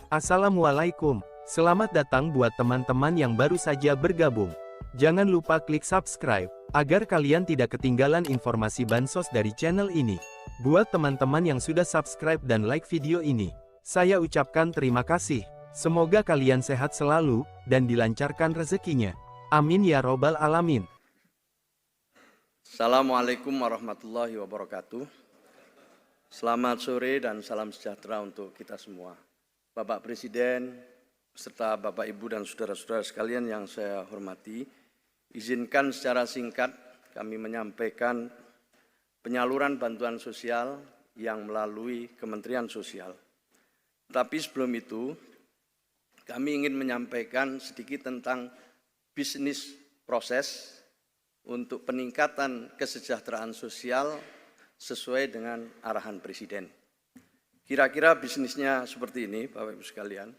Assalamualaikum, selamat datang buat teman-teman yang baru saja bergabung. Jangan lupa klik subscribe, agar kalian tidak ketinggalan informasi bansos dari channel ini. Buat teman-teman yang sudah subscribe dan like video ini, saya ucapkan terima kasih. Semoga kalian sehat selalu, dan dilancarkan rezekinya. Amin ya robbal alamin. Assalamualaikum warahmatullahi wabarakatuh. Selamat sore dan salam sejahtera untuk kita semua. Bapak Presiden, serta Bapak Ibu dan saudara-saudara sekalian yang saya hormati, izinkan secara singkat kami menyampaikan penyaluran bantuan sosial yang melalui Kementerian Sosial. Tapi sebelum itu, kami ingin menyampaikan sedikit tentang bisnis proses untuk peningkatan kesejahteraan sosial sesuai dengan arahan Presiden. Kira-kira bisnisnya seperti ini, Bapak Ibu sekalian.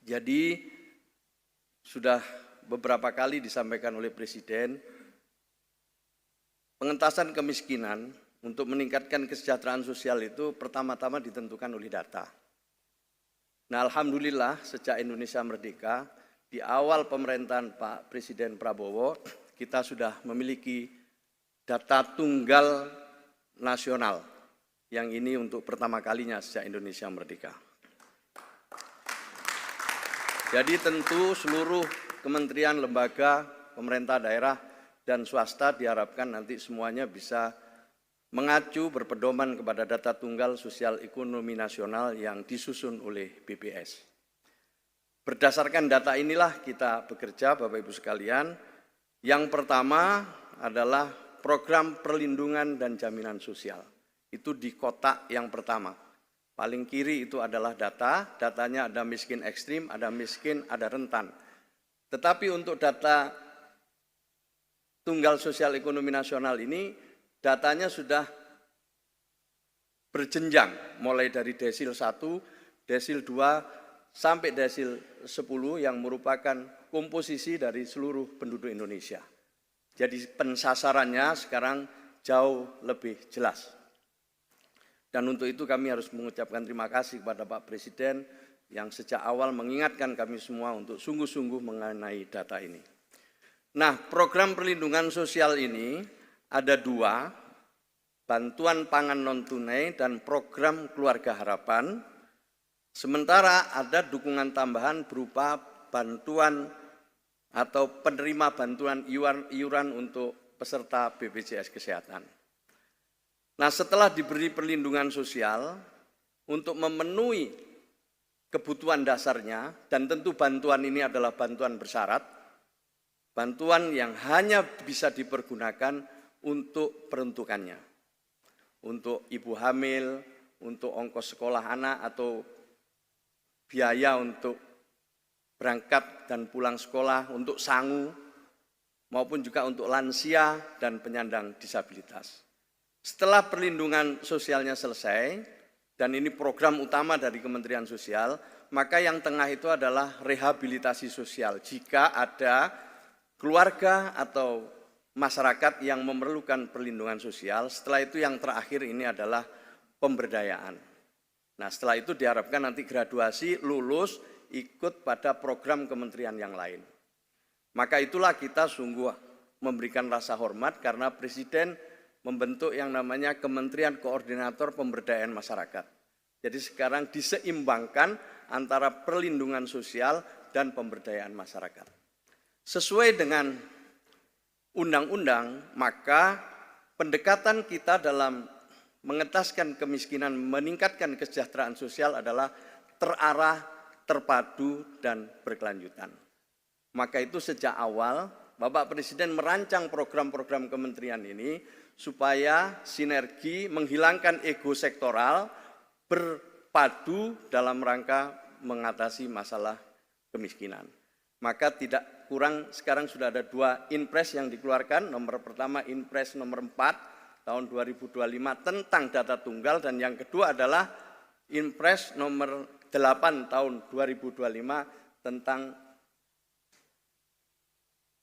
Jadi, sudah beberapa kali disampaikan oleh Presiden, pengentasan kemiskinan untuk meningkatkan kesejahteraan sosial itu pertama-tama ditentukan oleh data. Nah, alhamdulillah sejak Indonesia merdeka, di awal pemerintahan Pak Presiden Prabowo, kita sudah memiliki data tunggal nasional, yang ini untuk pertama kalinya sejak Indonesia merdeka. Jadi tentu seluruh kementerian, lembaga, pemerintah daerah, dan swasta diharapkan nanti semuanya bisa mengacu berpedoman kepada data tunggal sosial ekonomi nasional yang disusun oleh BPS. Berdasarkan data inilah kita bekerja, Bapak Ibu sekalian. Yang pertama adalah program perlindungan dan jaminan sosial. Itu di kotak yang pertama. Paling kiri itu adalah data, datanya ada miskin ekstrim, ada miskin, ada rentan. Tetapi untuk data tunggal sosial ekonomi nasional ini, datanya sudah berjenjang, mulai dari desil 1, desil 2, sampai desil 10 yang merupakan komposisi dari seluruh penduduk Indonesia. Jadi pensasarannya sekarang jauh lebih jelas. Dan untuk itu kami harus mengucapkan terima kasih kepada Pak Presiden yang sejak awal mengingatkan kami semua untuk sungguh-sungguh mengenai data ini. Nah, program perlindungan sosial ini ada dua, bantuan pangan non-tunai dan program keluarga harapan. Sementara ada dukungan tambahan berupa bantuan atau penerima bantuan iuran untuk peserta BPJS Kesehatan. Nah, setelah diberi perlindungan sosial untuk memenuhi kebutuhan dasarnya, dan tentu bantuan ini adalah bantuan bersyarat, bantuan yang hanya bisa dipergunakan untuk peruntukannya, untuk ibu hamil, untuk ongkos sekolah anak atau biaya untuk berangkat dan pulang sekolah, untuk sangu, maupun juga untuk lansia dan penyandang disabilitas. Setelah perlindungan sosialnya selesai, dan ini program utama dari Kementerian Sosial, maka yang tengah itu adalah rehabilitasi sosial. Jika ada keluarga atau masyarakat yang memerlukan perlindungan sosial, setelah itu yang terakhir ini adalah pemberdayaan. Nah, setelah itu diharapkan nanti graduasi, lulus, ikut pada program kementerian yang lain. Maka itulah kita sungguh memberikan rasa hormat karena Presiden membentuk yang namanya Kementerian Koordinator Pemberdayaan Masyarakat. Jadi sekarang diseimbangkan antara perlindungan sosial dan pemberdayaan masyarakat. Sesuai dengan undang-undang, maka pendekatan kita dalam mengentaskan kemiskinan, meningkatkan kesejahteraan sosial adalah terarah, terpadu, dan berkelanjutan. Maka itu sejak awal Bapak Presiden merancang program-program kementerian ini supaya sinergi menghilangkan ego sektoral berpadu dalam rangka mengatasi masalah kemiskinan. Maka tidak kurang sekarang sudah ada 2 Inpres yang dikeluarkan. Nomor pertama Inpres nomor 4 tahun 2025 tentang data tunggal, dan yang kedua adalah Inpres nomor 8 tahun 2025 tentang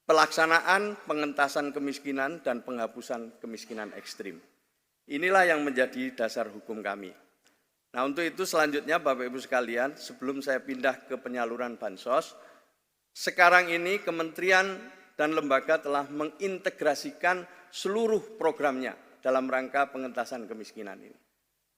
pelaksanaan pengentasan kemiskinan dan penghapusan kemiskinan ekstrim. Inilah yang menjadi dasar hukum kami. Nah, untuk itu selanjutnya Bapak Ibu sekalian, sebelum saya pindah ke penyaluran bansos, sekarang ini kementerian dan lembaga telah mengintegrasikan seluruh programnya dalam rangka pengentasan kemiskinan ini.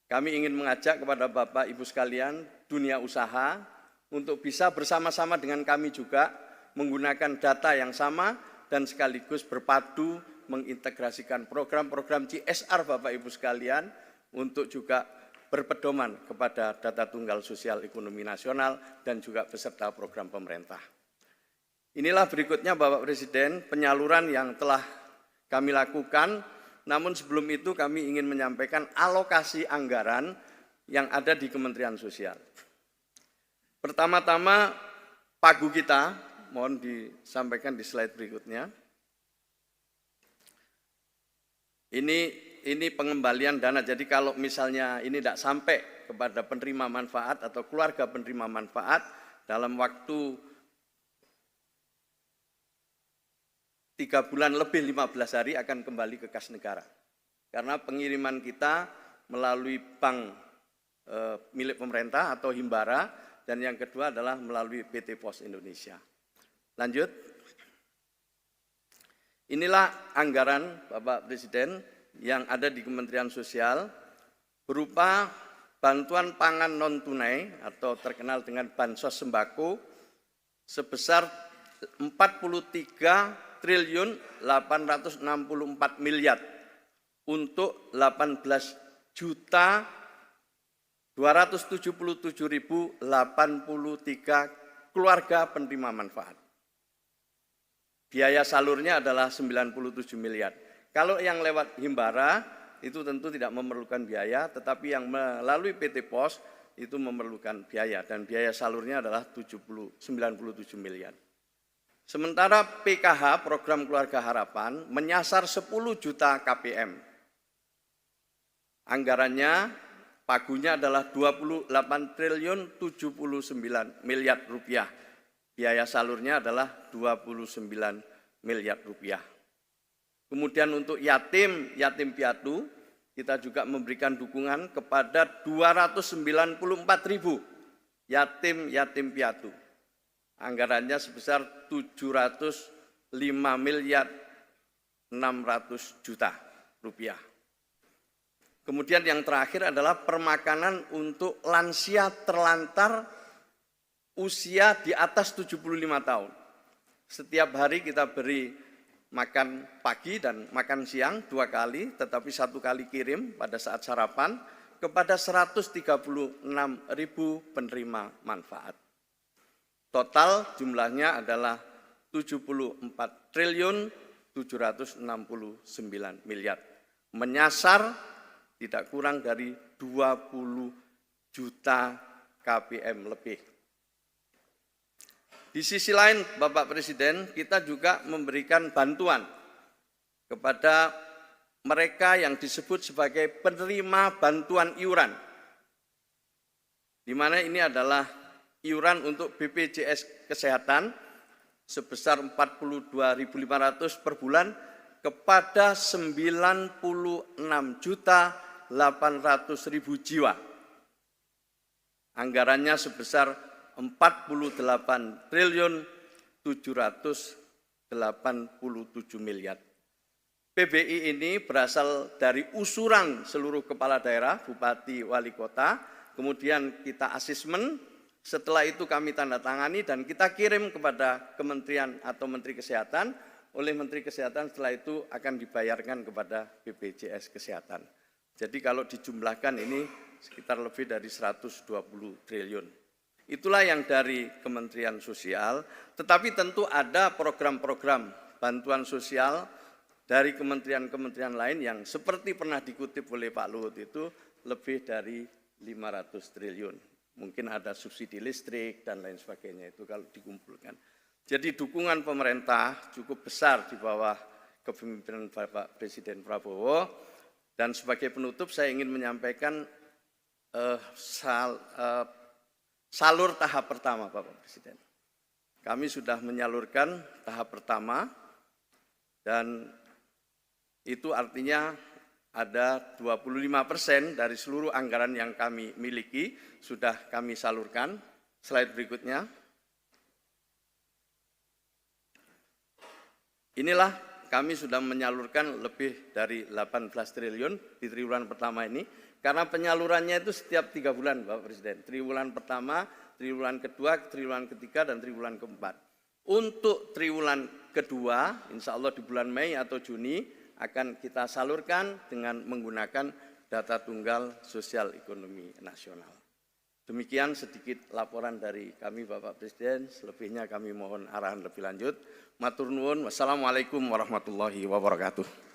Kami ingin mengajak kepada Bapak Ibu sekalian, dunia usaha, untuk bisa bersama-sama dengan kami juga menggunakan data yang sama dan sekaligus berpadu mengintegrasikan program-program CSR Bapak Ibu sekalian untuk juga berpedoman kepada data tunggal sosial ekonomi nasional dan juga beserta program pemerintah. Inilah berikutnya Bapak Presiden penyaluran yang telah kami lakukan, namun sebelum itu kami ingin menyampaikan alokasi anggaran yang ada di Kementerian Sosial. Pertama-tama pagu kita, mohon disampaikan di slide berikutnya. Ini pengembalian dana, jadi kalau misalnya ini tidak sampai kepada penerima manfaat atau keluarga penerima manfaat, dalam waktu 3 bulan lebih 15 hari akan kembali ke kas negara. Karena pengiriman kita melalui bank milik pemerintah atau Himbara, dan yang kedua adalah melalui PT Pos Indonesia. Lanjut. Inilah anggaran Bapak Presiden yang ada di Kementerian Sosial berupa bantuan pangan non-tunai atau terkenal dengan bansos sembako sebesar 43 triliun 864 miliar untuk 18.277.083 keluarga penerima manfaat. Biaya salurnya adalah 97 miliar. Kalau yang lewat Himbara itu tentu tidak memerlukan biaya, tetapi yang melalui PT Pos itu memerlukan biaya dan biaya salurnya adalah 97 miliar. Sementara PKH, Program Keluarga Harapan, menyasar 10 juta KPM. Anggarannya, pagunya adalah 28 triliun 79 miliar rupiah. Biaya salurnya adalah 29 miliar rupiah. Kemudian untuk yatim piatu, kita juga memberikan dukungan kepada 294.000 yatim piatu. Anggarannya sebesar 705 miliar 600 juta rupiah. Kemudian yang terakhir adalah permakanan untuk lansia terlantar usia di atas 75 tahun. Setiap hari kita beri makan pagi dan makan siang 2 kali, tetapi 1 kali kirim pada saat sarapan kepada 136.000 penerima manfaat. Total jumlahnya adalah 74 triliun 769 miliar. Menyasar tidak kurang dari 20 juta KPM lebih. Di sisi lain, Bapak Presiden, kita juga memberikan bantuan kepada mereka yang disebut sebagai penerima bantuan iuran, di mana ini adalah iuran untuk BPJS Kesehatan sebesar 42.500 per bulan kepada 96.800.000 jiwa. Anggarannya sebesar 48 triliun 787 miliar. PBI ini berasal dari usuran seluruh kepala daerah, bupati, wali kota, kemudian kita asesmen, setelah itu kami tanda tangani dan kita kirim kepada kementerian atau Menteri Kesehatan, oleh Menteri Kesehatan setelah itu akan dibayarkan kepada BPJS Kesehatan. Jadi kalau dijumlahkan ini sekitar lebih dari 120 triliun. Itulah yang dari Kementerian Sosial, tetapi tentu ada program-program bantuan sosial dari kementerian-kementerian lain yang seperti pernah dikutip oleh Pak Luhut itu lebih dari 500 triliun. Mungkin ada subsidi listrik dan lain sebagainya itu kalau dikumpulkan. Jadi dukungan pemerintah cukup besar di bawah kepemimpinan Bapak Presiden Prabowo. Dan sebagai penutup saya ingin menyampaikan salur tahap pertama Bapak Presiden. Kami sudah menyalurkan tahap pertama dan itu artinya ada 25% dari seluruh anggaran yang kami miliki sudah kami salurkan. Slide berikutnya. Inilah kami sudah menyalurkan lebih dari 18 triliun di triwulan pertama ini, karena penyalurannya itu setiap 3 bulan, Bapak Presiden. Triwulan pertama, triwulan kedua, triwulan ketiga, dan triwulan keempat. Untuk triwulan kedua, insya Allah di bulan Mei atau Juni, akan kita salurkan dengan menggunakan data tunggal sosial ekonomi nasional. Demikian sedikit laporan dari kami Bapak Presiden, selebihnya kami mohon arahan lebih lanjut. Matur nuwun, wassalamualaikum warahmatullahi wabarakatuh.